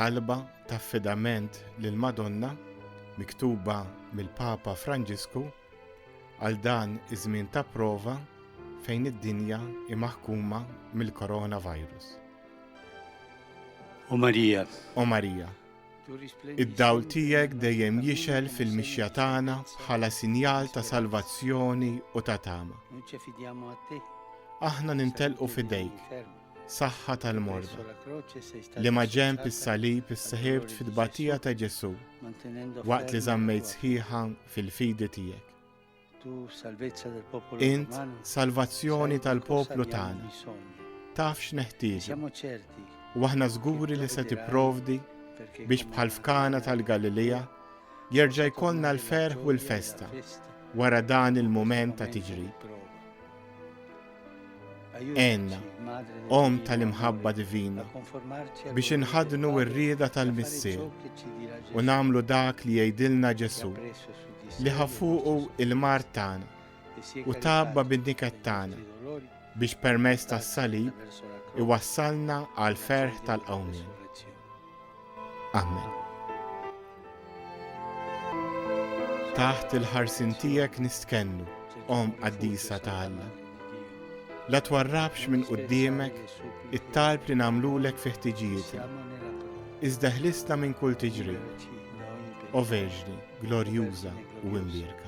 talba ta' affidament lil Madonna miktuba mill-Papa Franġisku għal dan iż-żmien ta' prova fejn id-dinja maħkuma mill-coronavirus. O Marija, id-dawl tiegħek dejjem jixel fil-mixja tagħna bħala sinjal ta' salvazzjoni u ta' tama. Aħna nintelqu fidejk, saħħa tal-morda, li ma' ġenb is-salib isseħibt fid-tbatija ta' Ġesu waqt li żammejt sħiħa fil-fidi tiegħek. Int salvazzjoni tal-poplu tagħna. Taf x'neħtieġu. U aħna żguri li se tipprovdi biex bħal f'Kana tal-Galilea jerġa' jkollna l-ferħ u l-festa wara dan il-mument ta' tiġrib. Enna, Om tal-imħabba divina, biex inħadnu r-rieda tal-Missier u nagħmlu dak li jgħidilna Ġesu li ħafuqu il-mar tagħna u tabba bid-niket tagħna biex permezz tas-salib iwassalna għal ferħ tal-qawmien. Amen. Taħt il-ħarsin tiegħek nistkennu, Om qaddisa ta' Alla. La twarrabx minn quddiemek it-talb li nagħmlulek fi ħtiġijietna. Iżda ħlisna minn kull tiġrib. O Verġni, glorjuża u imbierka.